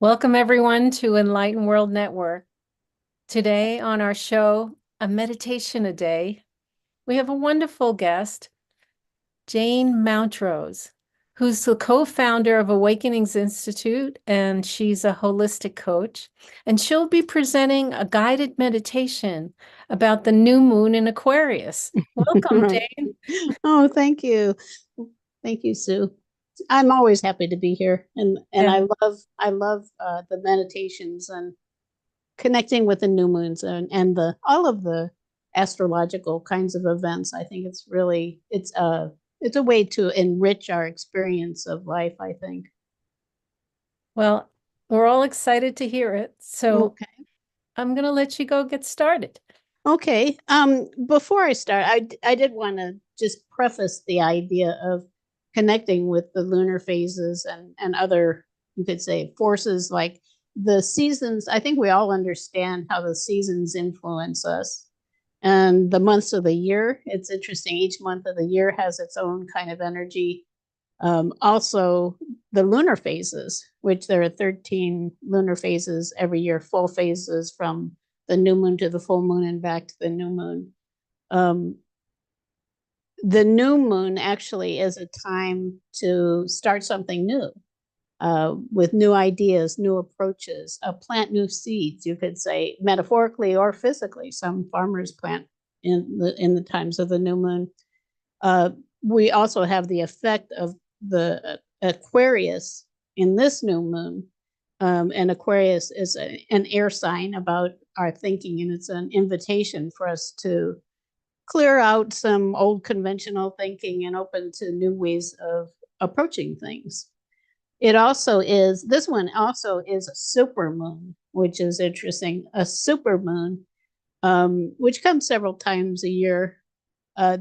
Welcome, everyone, to Enlightened World Network. Today on our show, A Meditation a Day, we have a wonderful guest, Jane Mountrose, who's the co-founder of Awakenings Institute, and she's a holistic coach. And she'll be presenting a guided meditation about the new moon in Aquarius. Welcome, Jane. Oh, thank you. Thank you, Sue. I'm always happy to be here. And Yeah. I love the meditations and connecting with the new moons and the all of the astrological kinds of events. I think it's a way to enrich our experience of life, I think. Well, we're all excited to hear it. So Okay. I'm going to let you go get started. Okay. Before I start, I did want to just preface the idea of connecting with the lunar phases and other, you could say, forces like the seasons. I think we all understand how the seasons influence us and the months of the year. It's interesting. Each month of the year has its own kind of energy. Also, the lunar phases, which there are 13 lunar phases every year, full phases from the new moon to the full moon and back to the new moon. Um, the new moon actually is a time to start something new with new ideas, new approaches, plant new seeds, you could say, metaphorically or physically. Some farmers plant in the times of the new moon. Uh, we also have the effect of the Aquarius in this new moon. And Aquarius is an air sign about our thinking, and it's an invitation for us to clear out some old conventional thinking and open to new ways of approaching things. This one also is a super moon, which is interesting. A super moon, which comes several times a year. Uh,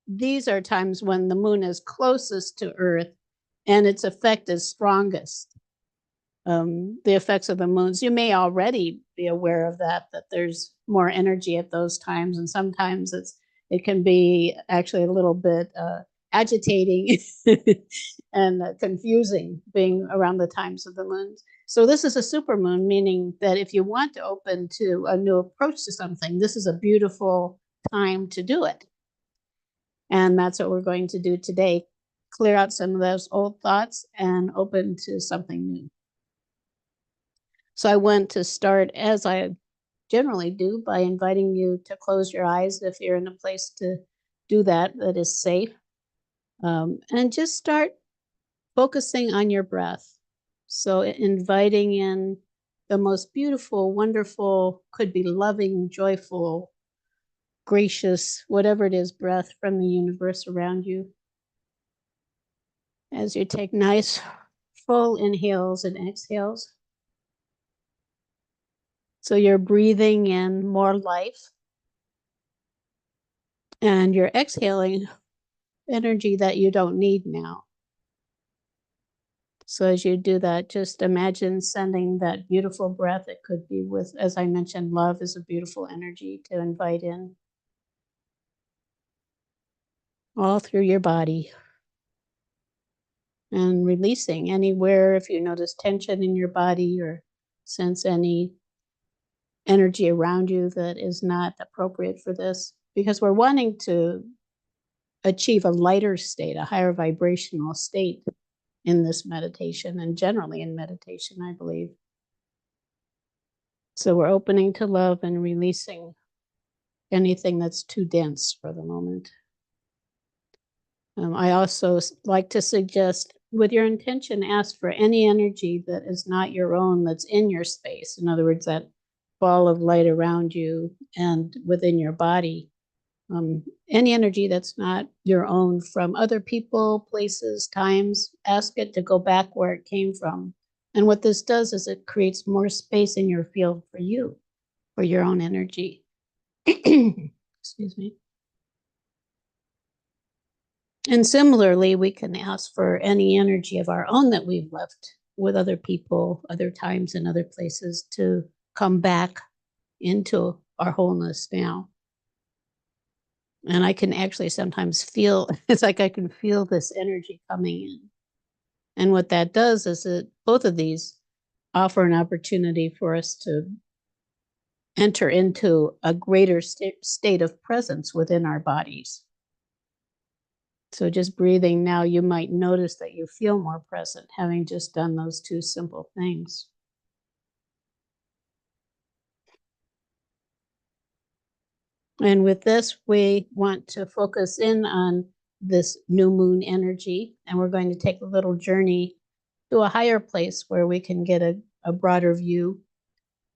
these are times when the moon is closest to Earth and its effect is strongest. The effects of the moons, you may already be aware of that there's more energy at those times, and sometimes it can be actually a little bit agitating and confusing being around the times of the moons. So this is a super moon, meaning that if you want to open to a new approach to something, this is a beautiful time to do it. And that's what we're going to do today. Clear out some of those old thoughts and open to something new. So I want to start, as I generally do, by inviting you to close your eyes if you're in a place to do that that is safe. And just start focusing on your breath. So inviting in the most beautiful, wonderful, could be loving, joyful, gracious, whatever it is, breath from the universe around you. As you take nice, full inhales and exhales. So you're breathing in more life and you're exhaling energy that you don't need now. So as you do that, just imagine sending that beautiful breath. It could be with, as I mentioned, love is a beautiful energy to invite in all through your body. And releasing anywhere if you notice tension in your body or sense any energy around you that is not appropriate for this, because we're wanting to achieve a lighter state, a higher vibrational state in this meditation and generally in meditation, I believe. So we're opening to love and releasing anything that's too dense for the moment. I also like to suggest, with your intention, ask for any energy that is not your own that's in your space. In other words, that ball of light around you and within your body. Any energy that's not your own from other people, places, times, ask it to go back where it came from. And what this does is it creates more space in your field for you, for your own energy. Excuse me. And similarly, we can ask for any energy of our own that we've left with other people, other times, and other places to come back into our wholeness now. And I can actually sometimes feel, it's like I can feel this energy coming in. And what that does is that both of these offer an opportunity for us to enter into a greater state of presence within our bodies. So just breathing now, you might notice that you feel more present, having just done those two simple things. And with this, we want to focus in on this new moon energy, and we're going to take a little journey to a higher place where we can get a broader view.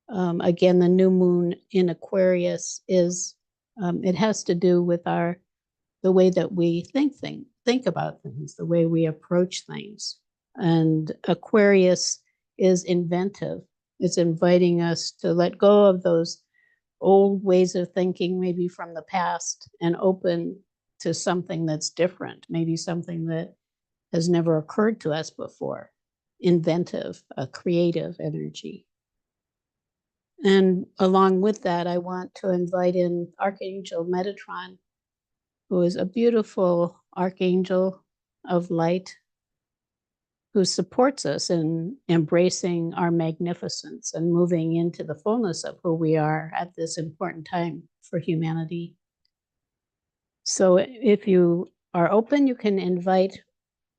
Again, the new moon in Aquarius is, it has to do with the way that we think about things, the way we approach things. And Aquarius is inventive. It's inviting us to let go of those old ways of thinking, maybe from the past, and open to something that's different, maybe something that has never occurred to us before. Inventive, a creative energy. And along with that, I want to invite in Archangel Metatron, who is a beautiful archangel of light, who supports us in embracing our magnificence and moving into the fullness of who we are at this important time for humanity. So if you are open, you can invite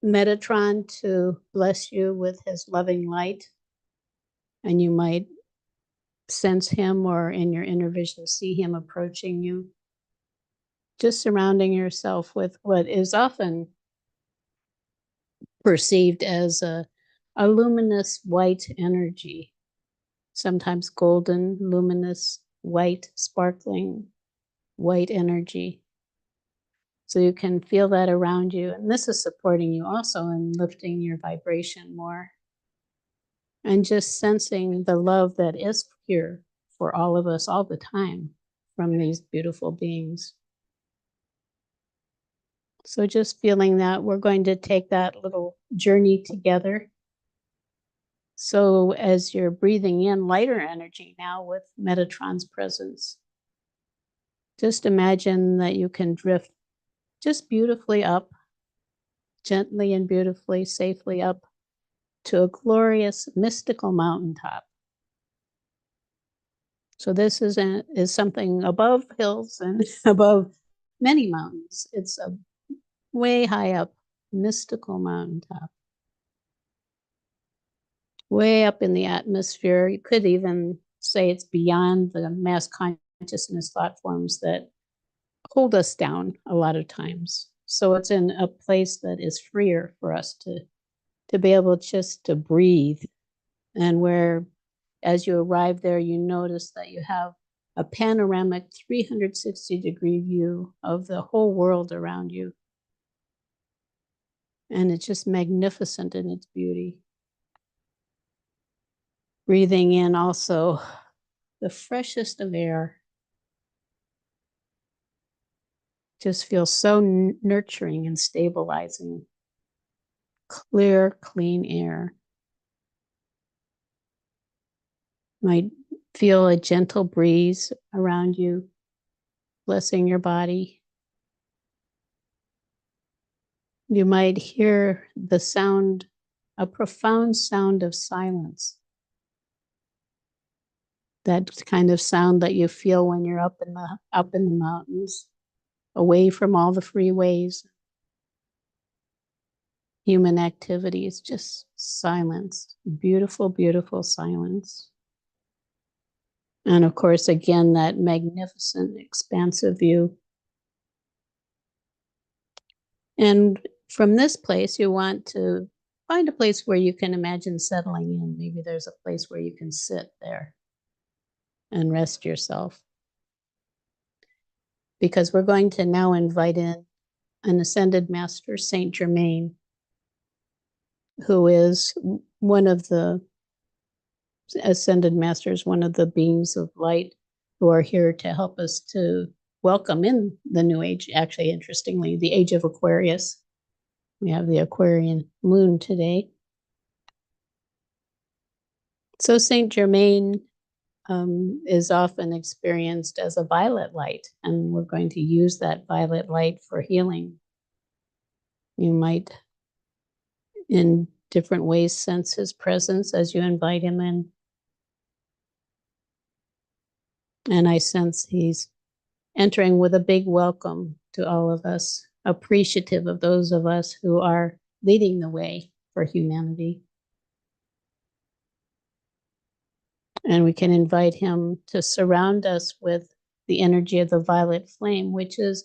Metatron to bless you with his loving light, and you might sense him or in your inner vision see him approaching you, just surrounding yourself with what is often perceived as a luminous white energy, sometimes golden, luminous, white, sparkling, white energy. So you can feel that around you. And this is supporting you also in lifting your vibration more. And just sensing the love that is here for all of us all the time from these beautiful beings. So just feeling that, we're going to take that little journey together. So as you're breathing in lighter energy now with Metatron's presence, just imagine that you can drift just beautifully up, gently and beautifully, safely up to a glorious mystical mountaintop. So this is something above hills and above many mountains. It's a way high up mystical mountaintop, way up in the atmosphere. You could even say it's beyond the mass consciousness thought forms that hold us down a lot of times. So it's in a place that is freer for us to be able just to breathe, and where as you arrive there, you notice that you have a panoramic 360-degree view of the whole world around you. And it's just magnificent in its beauty. Breathing in also the freshest of air. Just feels so nurturing and stabilizing. Clear, clean air. Might feel a gentle breeze around you, blessing your body. You might hear the sound, a profound sound of silence. That kind of sound that you feel when you're up in the mountains, away from all the freeways, human activities, just silence, beautiful, beautiful silence. And of course, again, that magnificent, expansive view. And from this place, you want to find a place where you can imagine settling in. Maybe there's a place where you can sit there and rest yourself. Because we're going to now invite in an ascended master, Saint Germain, who is one of the ascended masters, one of the beings of light who are here to help us to welcome in the new age. Actually, interestingly, the age of Aquarius. We have the Aquarian moon today. So Saint Germain is often experienced as a violet light, and we're going to use that violet light for healing. You might, in different ways sense his presence as you invite him in. And I sense he's entering with a big welcome to all of us, appreciative of those of us who are leading the way for humanity. And we can invite him to surround us with the energy of the violet flame, which is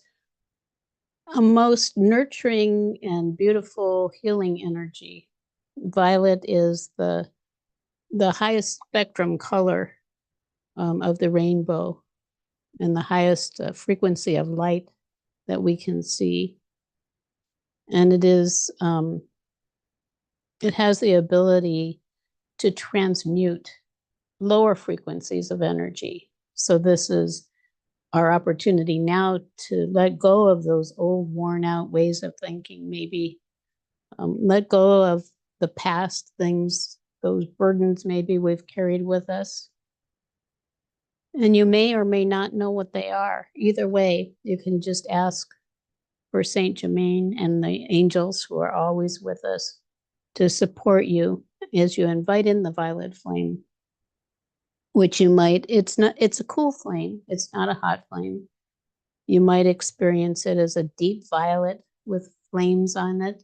a most nurturing and beautiful healing energy. Violet is the highest spectrum color of the rainbow and the highest frequency of light that we can see. And it has the ability to transmute lower frequencies of energy. So this is our opportunity now to let go of those old, worn out ways of thinking, maybe let go of the past things, those burdens maybe we've carried with us. And you may or may not know what they are. Either way, you can just ask for Saint Germain and the angels who are always with us to support you as you invite in the violet flame, which you might, it's a cool flame. It's not a hot flame. You might experience it as a deep violet with flames on it.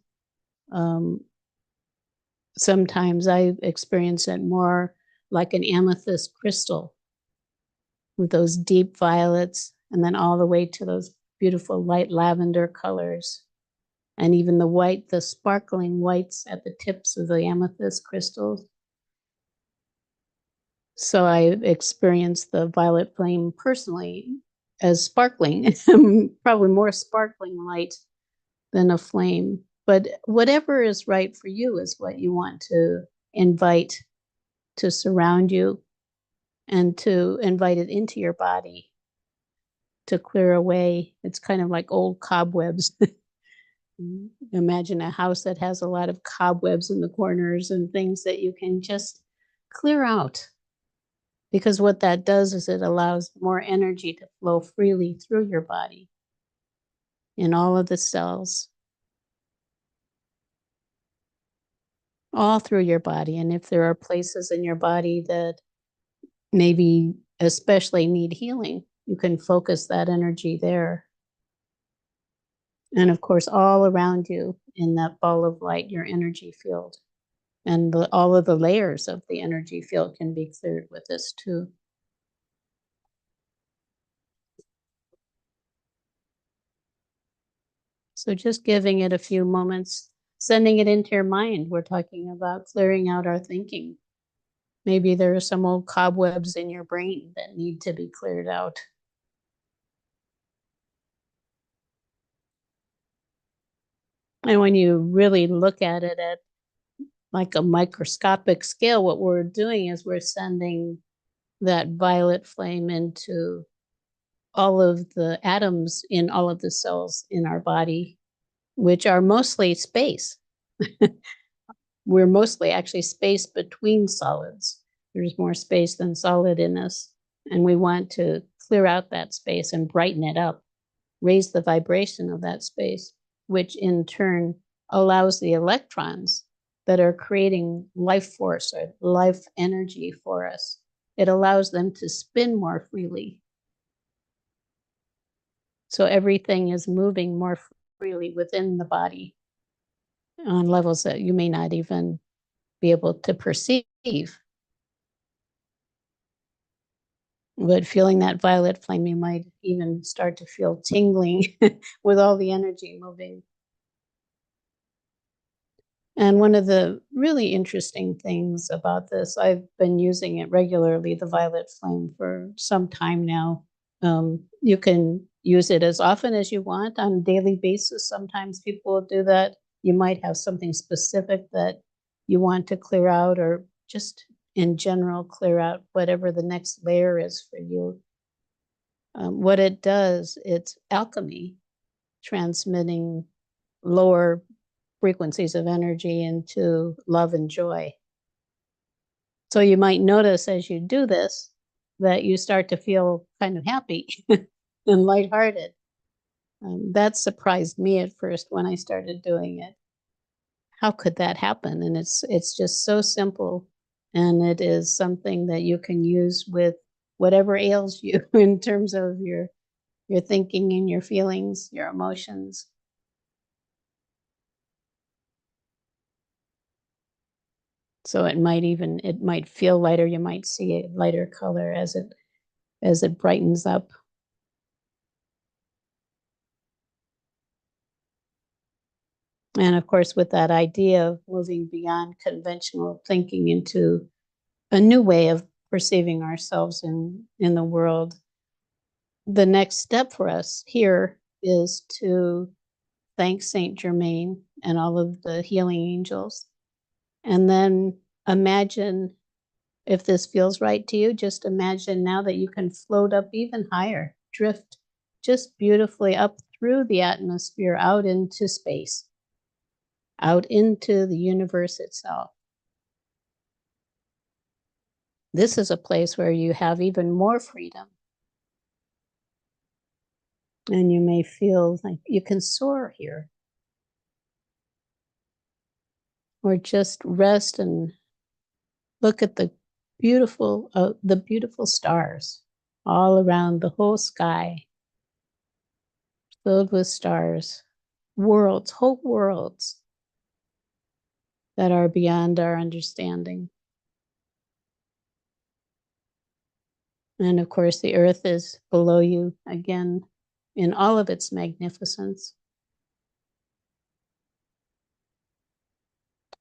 Sometimes I experience it more like an amethyst crystal with those deep violets, and then all the way to those beautiful light lavender colors. And even the white, the sparkling whites at the tips of the amethyst crystals. So I experienced the violet flame personally as sparkling, probably more sparkling light than a flame. But whatever is right for you is what you want to invite to surround you and to invite it into your body to clear away. It's kind of like old cobwebs. Imagine a house that has a lot of cobwebs in the corners and things that you can just clear out. Because what that does is it allows more energy to flow freely through your body in all of the cells, all through your body. And if there are places in your body that maybe especially need healing, you can focus that energy there. And of course, all around you in that ball of light, your energy field and all of the layers of the energy field can be cleared with this too. So just giving it a few moments, sending it into your mind. We're talking about clearing out our thinking. Maybe there are some old cobwebs in your brain that need to be cleared out. And when you really look at it at like a microscopic scale, what we're doing is we're sending that violet flame into all of the atoms in all of the cells in our body, which are mostly space. We're mostly actually space between solids. There's more space than solid in us. And we want to clear out that space and brighten it up, raise the vibration of that space, which in turn allows the electrons that are creating life force or life energy for us. It allows them to spin more freely. So everything is moving more freely within the body on levels that you may not even be able to perceive. But feeling that violet flame, you might even start to feel tingling with all the energy moving. And one of the really interesting things about this, I've been using it regularly, the violet flame, for some time now. You can use it as often as you want on a daily basis. Sometimes people will do that. You might have something specific that you want to clear out, or just in general, clear out whatever the next layer is for you. What it does, it's alchemy, transmitting lower frequencies of energy into love and joy. So you might notice as you do this that you start to feel kind of happy and lighthearted. That surprised me at first when I started doing it. how could that happen? And it's just so simple, and it is something that you can use with whatever ails you in terms of your thinking and your feelings, your emotions. So it might feel lighter. You might see a lighter color as it brightens up. And of course, with that idea of moving beyond conventional thinking into a new way of perceiving ourselves in the world, the next step for us here is to thank Saint Germain and all of the healing angels. And then imagine, if this feels right to you, just imagine now that you can float up even higher, drift just beautifully up through the atmosphere out into space, out into the universe itself. This is a place where you have even more freedom. And you may feel like you can soar here, or just rest and look at the beautiful stars all around the whole sky, filled with stars, whole worlds that are beyond our understanding. And of course, the earth is below you again in all of its magnificence.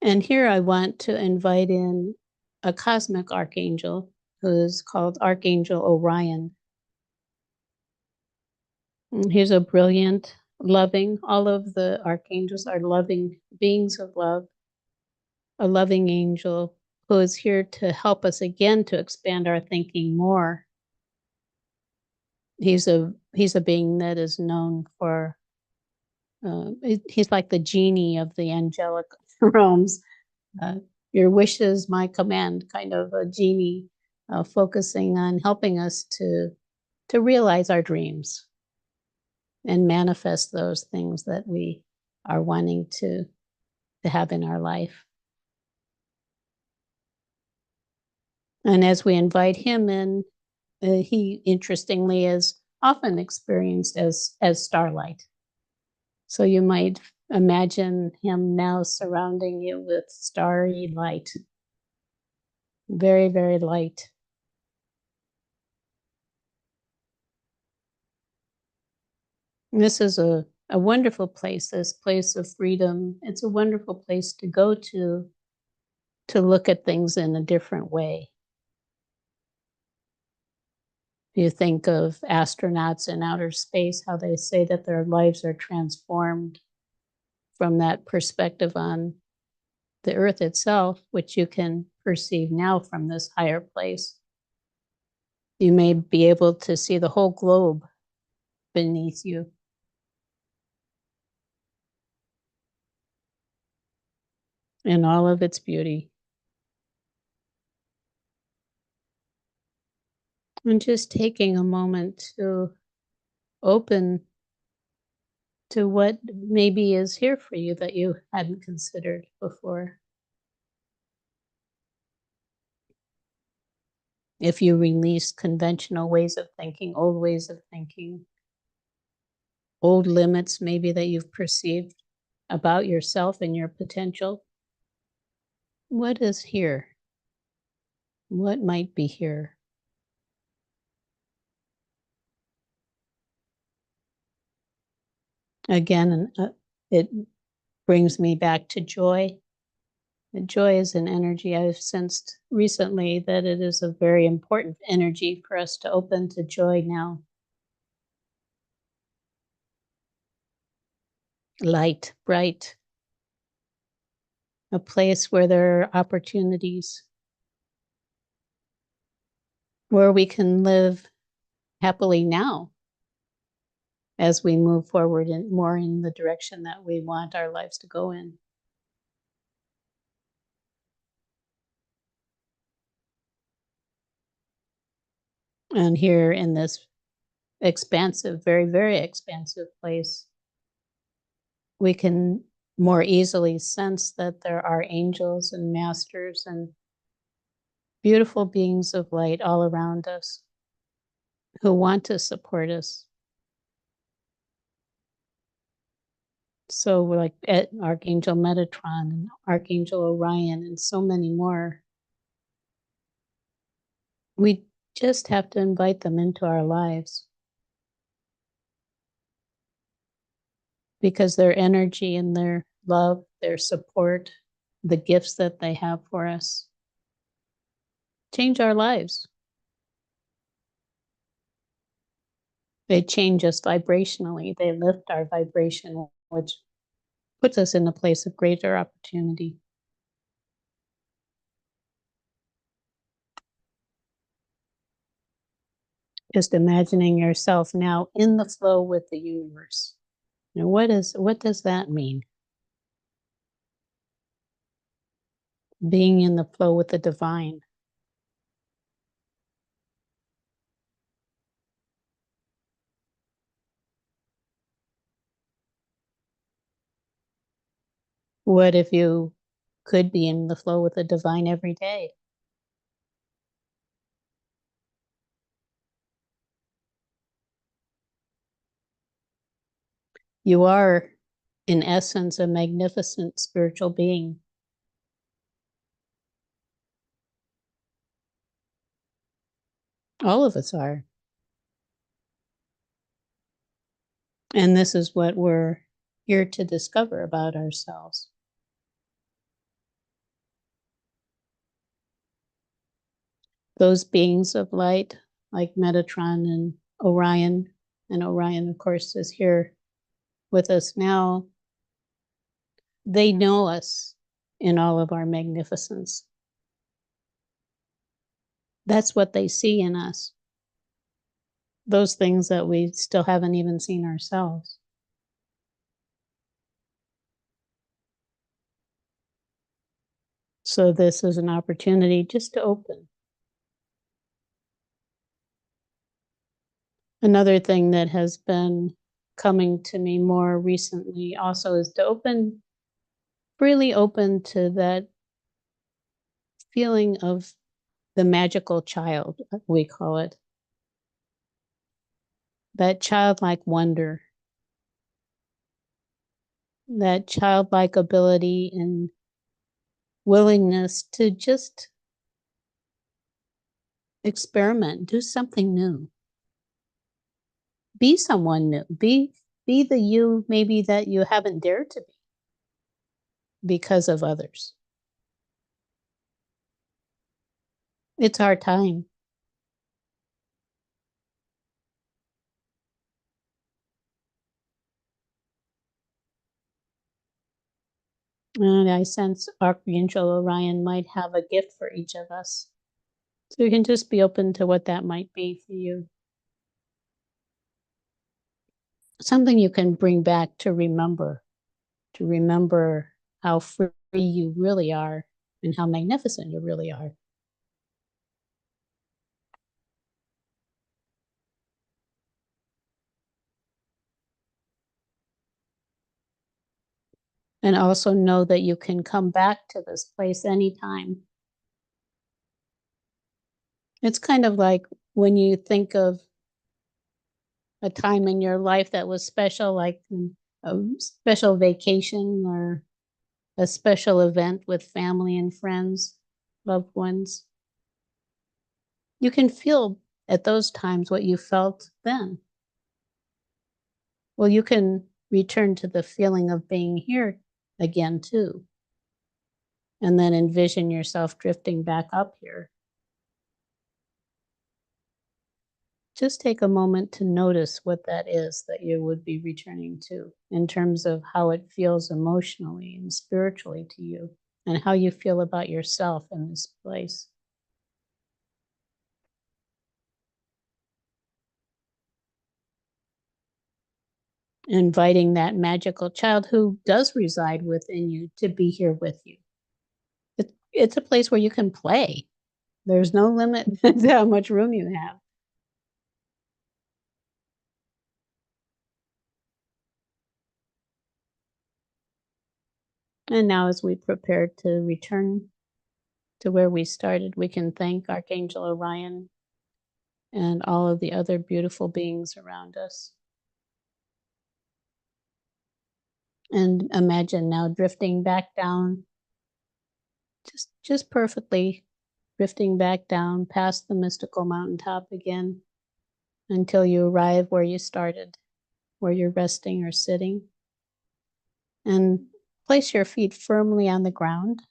And here I want to invite in a cosmic archangel who is called Archangel Orion. He's a brilliant, loving, all of the archangels are loving beings of love, a loving angel who is here to help us again to expand our thinking more. He's a being that is known for, he's like the genie of the angelic realms. Uh, your wish is my command, kind of a genie, focusing on helping us to realize our dreams and manifest those things that we are wanting to have in our life. And as we invite him in, he interestingly is often experienced as starlight. So you might imagine him now surrounding you with starry light, very, very light. And this is a wonderful place, this place of freedom. It's a wonderful place to go to look at things in a different way. You think of astronauts in outer space, how they say that their lives are transformed from that perspective on the earth itself, which you can perceive now from this higher place. You may be able to see the whole globe beneath you. In all of its beauty. And just taking a moment to open to what maybe is here for you that you hadn't considered before. If you release conventional ways of thinking, old ways of thinking, old limits maybe that you've perceived about yourself and your potential, what is here? What might be here? Again, it brings me back to joy. Joy is an energy. I've sensed recently that it is a very important energy for us to open to joy now. Light, bright, a place where there are opportunities, where we can live happily now as we move forward and more in the direction that we want our lives to go in. And here in this expansive, very, very expansive place, we can more easily sense that there are angels and masters and beautiful beings of light all around us who want to support us. So we're like Archangel Metatron and Archangel Orion and so many more. We just have to invite them into our lives because their energy and their love, their support, the gifts that they have for us change our lives. They change us vibrationally. They lift our vibration, which puts us in a place of greater opportunity. Just imagining yourself now in the flow with the universe. Now, what does that mean? Being in the flow with the divine. What if you could be in the flow with the divine every day? You are, in essence, a magnificent spiritual being. All of us are. And this is what we're here to discover about ourselves. Those beings of light, like Metatron and Orion, of course, is here with us now. They know us in all of our magnificence. That's what they see in us. Those things that we still haven't even seen ourselves. So this is an opportunity just to open. Another thing that has been coming to me more recently also is to open, really open to that feeling of the magical child, we call it. That childlike wonder, that childlike ability and willingness to just experiment, do something new. Be someone new. Be the you maybe that you haven't dared to be because of others. It's our time. And I sense Archangel Orion might have a gift for each of us. So you can just be open to what that might be for you. Something you can bring back to remember how free you really are and how magnificent you really are. And also know that you can come back to this place anytime. It's kind of like when you think of a time in your life that was special, like a special vacation or a special event with family and friends, loved ones. You can feel at those times what you felt then. Well, you can return to the feeling of being here again, too. And then envision yourself drifting back up here. Just take a moment to notice what that is that you would be returning to in terms of how it feels emotionally and spiritually to you and how you feel about yourself in this place. Inviting that magical child who does reside within you to be here with you. It's a place where you can play. There's no limit to how much room you have. And now as we prepare to return to where we started, we can thank Archangel Orion and all of the other beautiful beings around us. And imagine now drifting back down, just perfectly drifting back down past the mystical mountaintop again until you arrive where you started, where you're resting or sitting. And place your feet firmly on the ground,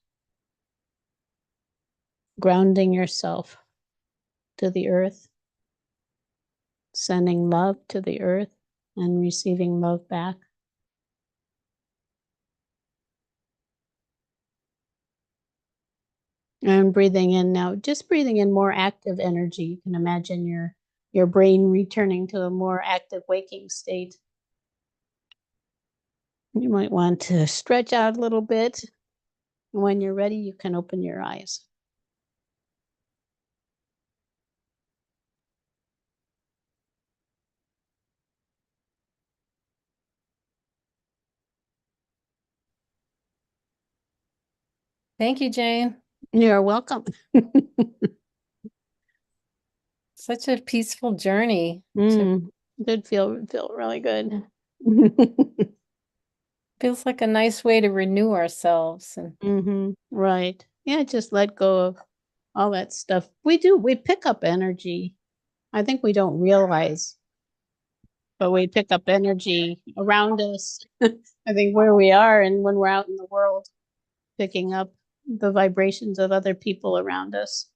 grounding yourself to the earth, sending love to the earth and receiving love back. And breathing in now, just breathing in more active energy. You can imagine your brain returning to a more active waking state. You might want to stretch out a little bit. When you're ready, you can open your eyes. Thank you, Jane. You're welcome. Such a peaceful journey. To, Did feel really good. feels like a nice way to renew ourselves. And Right. Yeah, just let go of all that stuff. We pick up energy. I think we don't realize, but we pick up energy around us. I think where we are and when we're out in the world, picking up the vibrations of other people around us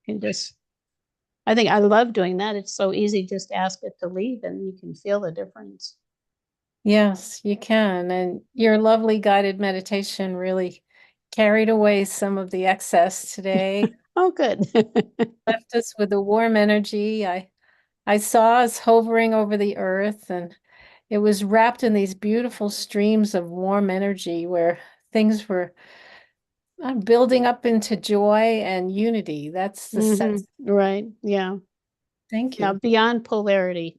can just, I think I love doing that. It's so easy just to ask it to leave and you can feel the difference. yes, you can. And your lovely guided meditation really carried away some of the excess today. Oh, good. Left us with a warm energy. I saw us hovering over the earth, and it was wrapped in these beautiful streams of warm energy where things were building up into joy and unity. That's the sense. Right. Yeah. Thank Yeah. you. Beyond polarity.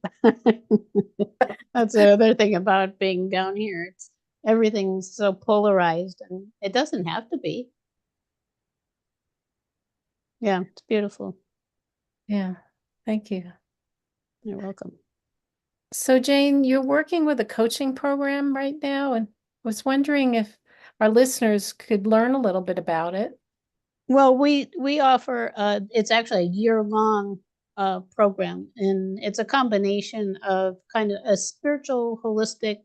That's the other thing about being down here. It's everything's so polarized and it doesn't have to be. Yeah, it's beautiful. Yeah, thank you. You're welcome. So, Jane, you're working with a coaching program right now, and was wondering if our listeners could learn a little bit about it. Well, we offer it's actually a year-long program, and it's a combination of kind of a spiritual holistic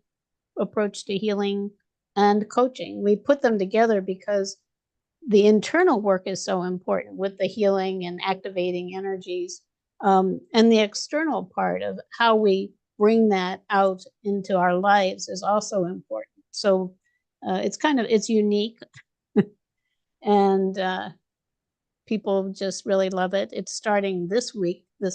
approach to healing and coaching. We put them together because the internal work is so important with the healing and activating energies, and the external part of how we bring that out into our lives is also important. So it's unique, and people just really love it. It's starting this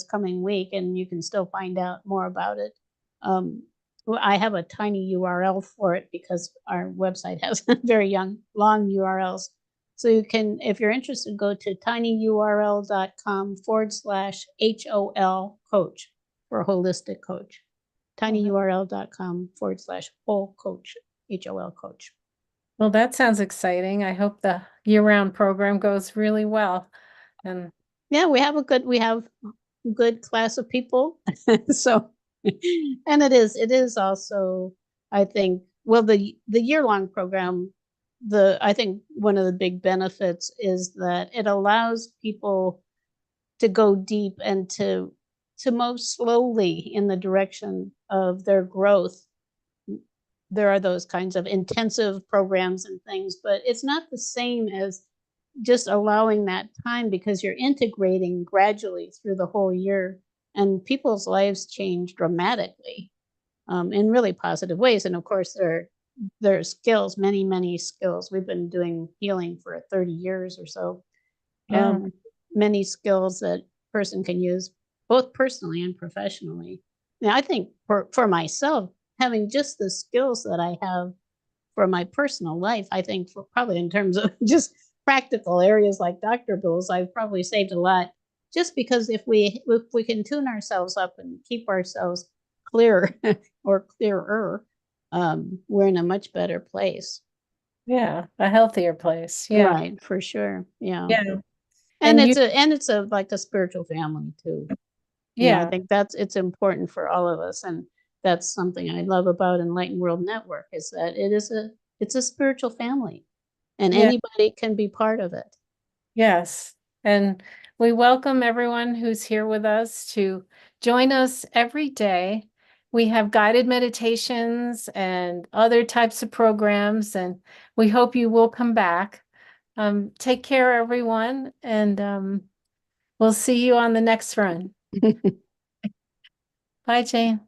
coming week, and you can still find out more about it. Well, I have a tiny URL for it because our website has very long URLs. So you can, if you're interested, go to tinyurl.com/HOL coach for holistic coach. tinyurl.com/whole coach, HOL coach. Well, that sounds exciting. I hope the year-round program goes really well. And Yeah, we have good class of people. So, and it is also, I think, well, the year-long program, I think one of the big benefits is that it allows people to go deep and to move slowly in the direction of their growth. There are those kinds of intensive programs and things, but it's not the same as just allowing that time because you're integrating gradually through the whole year, and people's lives change dramatically, in really positive ways. And of course, there are skills, many skills. We've been doing healing for 30 years or so. yeah, Many skills that person can use both personally and professionally. Now, I think for myself, having just the skills that I have for my personal life, I think for probably in terms of just practical areas like doctor bills, I've probably saved a lot just because if we can tune ourselves up and keep ourselves clear or clearer, we're in a much better place. Yeah, a healthier place. Yeah. Right, for sure. Yeah. Yeah. And And you, it's a like a spiritual family too. I yeah, think it's important for all of us. And that's something I love about Enlightened World Network is that it's a spiritual family and yeah, anybody can be part of it. yes. And we welcome everyone who's here with us to join us every day. We have guided meditations and other types of programs, and we hope you will come back. Take care, everyone, and we'll see you on the next run. Bye, Jane.